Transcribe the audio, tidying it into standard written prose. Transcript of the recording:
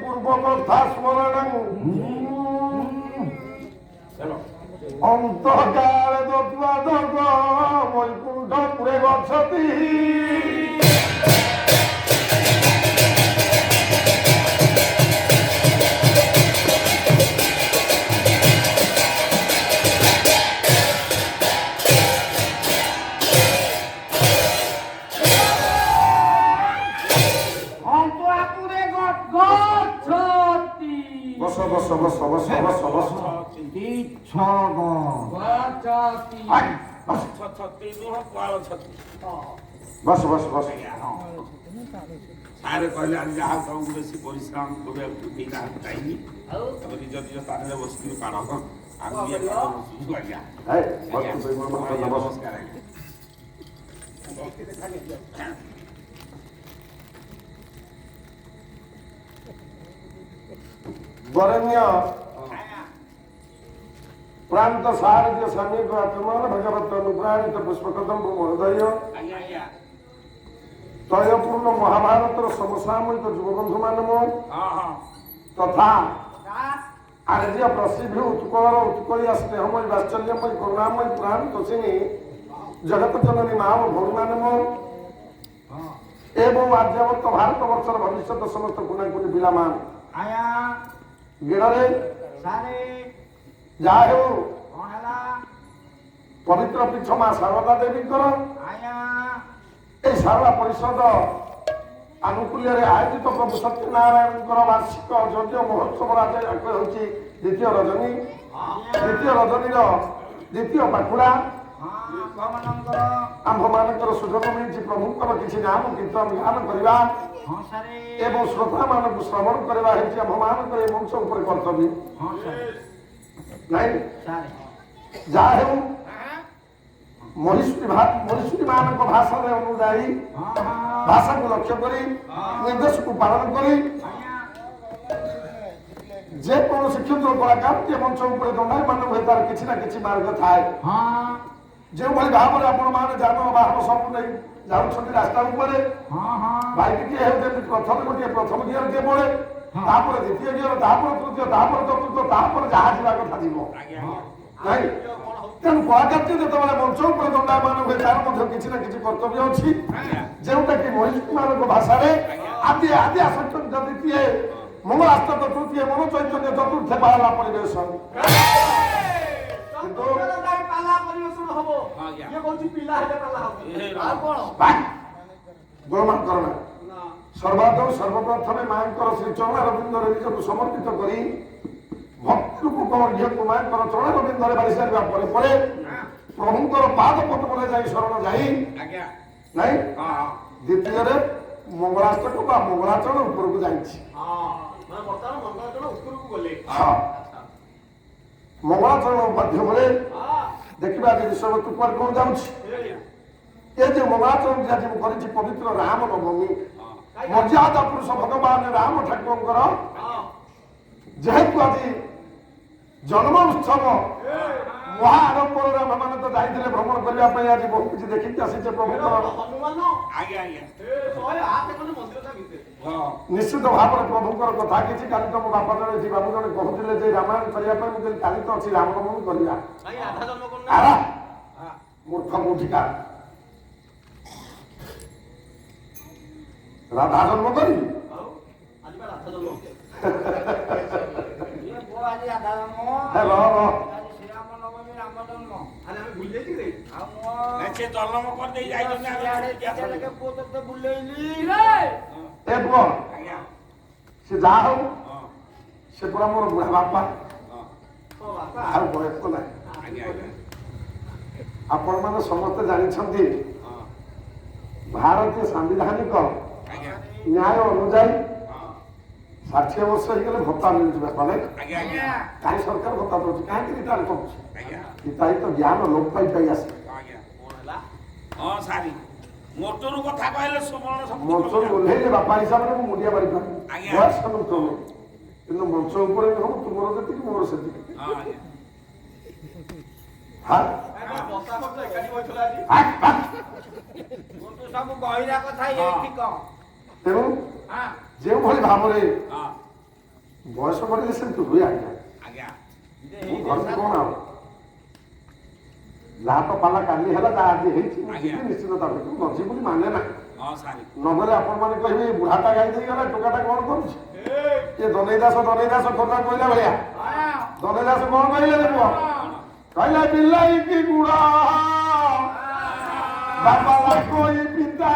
পূর্ব কথা স্মরণ অন্তকালে দত্বাদক বৈকুণ্ঠপুরে গচ্ছতি বস বস বস সারে কহিলে আজ যাহা তমକୁ বেশি পরিশ্রম କରିବାକୁ দিনা চাইনি তবে নিজ নিজ স্থাନରେ বସିକି ପାଳ ଆଗକୁ ଇଏ ବସୁଛୁ ଆଜ୍ଞା ନମସ୍କାର ବରେଣ୍ୟ ପ୍ରାନ୍ତ ସାରଥ୍ୟ ସ୍ୱାମୀଙ୍କ ଆତ୍ମନ ଭଗବତ ଅନୁପ୍ରାଣିତ ପୁଷ୍ପକଦମ୍ବ ମହୋଦୟ ତୈଳପୂର୍ଣ୍ଣ ମହାଭାରତର ସମସାମୟିକ ଯୁବବନ୍ଧୁ ମାନ ତଥା ଆର୍ଯ୍ୟ ପ୍ରସିଦ୍ଧ ଉତ୍କଳର ଉତ୍କଳିଆ ସ୍ନେହମୟୀ ବାତ୍ସଲ୍ୟମୟୀ କରୁଣାମୟୀ ପୁରାଣ ତୋଷିନୀ ଜଗତ ଜନନୀ ମା ଓ ଭଉଣୀମାନେ ଏବଂ ଆର୍ଯ୍ୟବର୍ତ୍ତ ଭାରତ ବର୍ଷର ଭବିଷ୍ୟତ ସମସ୍ତ କୁଣାକୁଣି ପିଲାମାନ ଗିଡ଼ରେ ଯାହା ହେଉ ପବିତ୍ର ପୀଠ ମା ଶାରଦା ଦେବୀଙ୍କର এই সারদা পরিষদ আনুকূল্যে আয়োজিত প্রভু সত্যনারায়ণଙ୍କର বার্ষিক যজ্ঞ মহোৎসবর আজ হচ্ছে দ্বিতীয় রজনী দ্বিতীয় পাখুড়া আম্ভମାନଙ୍କର ସୁଯୋଗ ମିଳିଛି ପ୍ରଭୁଙ୍କର କିଛି ନାମ କୀର୍ତ୍ତନ ଗାନ କରିବା ଏବଂ ଶ୍ରୋତାମାନଙ୍କୁ ଶ୍ରବଣ କରିବା ହେଉଛି ଆମ୍ଭମାନଙ୍କର ଏ ମଞ୍ଚ ଉପରେ କର୍ତ୍ତବ୍ୟ ନାଇଁ ଯାହା ହେଉ ମନୀଷୀ ମାନଙ୍କ ଭାଷାରେ ଅନୁଯାୟୀ ଭାଷାକୁ ଲକ୍ଷ୍ୟ କରି ନିର୍ଦ୍ଦେଶକୁ ପାଳନ କରି ଯେକୌଣସି କ୍ଷୁଦ୍ର କଳାକାରଟିଏ ମଞ୍ଚ ଉପରେ ଦଣ୍ଡାୟମାନ ହୁଏ ତାର କିଛି ନା କିଛି ମାର୍ଗ ଥାଏ ଯେଉଁଭଳି ଭାବରେ ଆପଣମାନେ ଯାନବାହନ ସବୁ ନେଇ ଯାଉଛନ୍ତି ରାସ୍ତା ଉପରେ ବାଇକଟିଏ ହେଉଛନ୍ତି ପ୍ରଥମେ ଗୋଟିଏ ପ୍ରଥମ ଗିଅରଟିଏ ପଡ଼େ ତାପରେ ଦ୍ୱିତୀୟ ଗିଅର ତାପରେ ତୃତୀୟ ତାପରେ ଚତୁର୍ଥ ତାପରେ ଯାହା ଯିବା କଥା ଯିବ ନାଇଁ ତେଣୁ କଳାକାରଟି ଯେତେବେଳେ ମଞ୍ଚ ଉପରେ ଦଣ୍ଡାୟମାନ ହୁଏ ତାର ମଧ୍ୟ କିଛି ନା କିଛି କର୍ତ୍ତବ୍ୟ ଅଛି ଯେଉଁଟାକି ମହିଷୀମାନଙ୍କ ଭାଷାରେ ଆଦି ଆଦି ଆସକ୍ତ ଦ୍ୱିତୀୟ ମଙ୍ଗଳାଷ୍ଟକ ତୃତୀୟ ମନ ଚୈତନ୍ୟ ଚତୁର୍ଥ ପାଲା ପରିବେଷଣ କିନ୍ତୁ ଗୋଳମାଳ କରନା ସର୍ବାଦৌ ସର୍ବପ୍ରଥମେ ମାଙ୍କର ଶ୍ରୀ ଚରଣାରବିନ୍ଦରେ ନିଜକୁ ସମର୍ପିତ କରି ଭକ୍ତକୁ ଝିଅକୁ ମାଙ୍କର ଚରଣାରବିନ୍ଦରେ ବାଡ଼ି ସାରିବା ପରେ ପରେ ପ୍ରଭୁଙ୍କର ପାଦ ପଦ୍ମରେ ଯାଇ ଶରଣ ଯାଇ ନାଇଁ ଦ୍ୱିତୀୟରେ ମଙ୍ଗଳାଷ୍ଟକ ବା ମଙ୍ଗଳାଚରଣ ଉପରକୁ ଯାଇଛି ମଙ୍ଗଳାଚରଣ ମାଧ୍ୟମରେ ଦେଖିବା ଯେ ବିଷୟବସ୍ତୁ କୁଆଡେ କଣ ଯାଉଛି ଏ ଯୋଉ ମଙ୍ଗଳାଚରଣ ଆଜି ମୁଁ କରିଛି ପବିତ୍ର ରାମ ନବମୀ ମର୍ଯ୍ୟାଦା ପୁରୁଷ ଭଗବାନ ରାମ ଠାକୁରଙ୍କର ଯେହେତୁ ଆଜି ଜନ୍ମ ଉତ୍ସବ ମହା ଆଡ଼ମ୍ବରରେ ଆମମାନେ ତ ଯାଇଥିଲେ ଭ୍ରମଣ କରିବା ପାଇଁ ଆଜି ବହୁତ କିଛି ଦେଖିକି ଆସିଛେ ପ୍ରଭୁଙ୍କର ନିଶ୍ଚିତ ଭାବରେ ପ୍ରଭୁଙ୍କର କଥା କିଛି କାଲି ତ ମୋ ବାପା ଜଣେ ଏଠି ବାବୁ ଜଣେ କହୁଥିଲେ ଯେ ରାମାୟଣ କରିବା ପାଇଁ ମୁଁ କହିଲି କାଲି ତ ଅଛି ରାମନବମୀ କରିବା ମୂର୍ଖ ମୁଠିକା ରାଧା ଜନ୍ମ କରିବି ସେ ଯାହା ହଉ ସେ ପୁରା ମୋର ବୁଢା ବାପା ଆଉ ବୟସ ନାହିଁ ଆପଣ ମାନେ ସମସ୍ତେ ଜାଣିଛନ୍ତି ଭାରତୀୟ ସାମ୍ବିଧାନିକ ନ୍ୟାୟ ଅନୁଯାୟୀ 60 ବର୍ଷ ହେଇଗଲେ ଭତ୍ତା ମିଳୁଛି ବାପାରେ କାହିଁ ସରକାର ଭତ୍ତା ଦଉଛି କାହିଁକି ରିଟାୟାର କରୁଛି ହିତାହିତ ଜ୍ଞାନ ଲୋପ ପାଇ ପାଇ ଆସେ ମୋଟରୁ ଓହ୍ଲେଇଲେ ବାପା ହିସାବରେ ମୁଁ ମୁଣ୍ଡିଆ ମାରି ପାରିବି ବୟସ କିନ୍ତୁ ମଞ୍ଚ ଉପରେ ହବ ତୁମର ଯେତିକି ମୋର ସେତିକି ତେଣୁ ଯେଉଁଭଳି ଭାବରେ ବୟସ କରିଲେ ସେମିତି ହୁଏ ଆଜ୍ଞା। ମୁଁ ଧରିଛି କଣ ଆଉ ଯାହା ତ ପାଲା କାଲି ହେଲା ଯାହା ଆଜି ହେଇଛି ମୁଁ ଯିବି ନିଶ୍ଚିତ ତା ଭିତରୁ ନ ଯିବି ବୋଲି ମାନେ ନାହିଁ। ନଗଲେ ଆପଣ ମାନେ କହିବେ ବୁଢାଟା ଗାଇ ଦେଇଗଲା ଟୋକାଟା କଣ କରୁଛି ଏ ଦନେଇ ଦାସ କଥା କହିଲା ଭଳିଆ ଦନେଇ ଦାସ କଣ କହିଲେ ରେ ପୁଅ କହିଲା ବିଲାଇ କି ବୁଢା ବାପା କହି ପିତା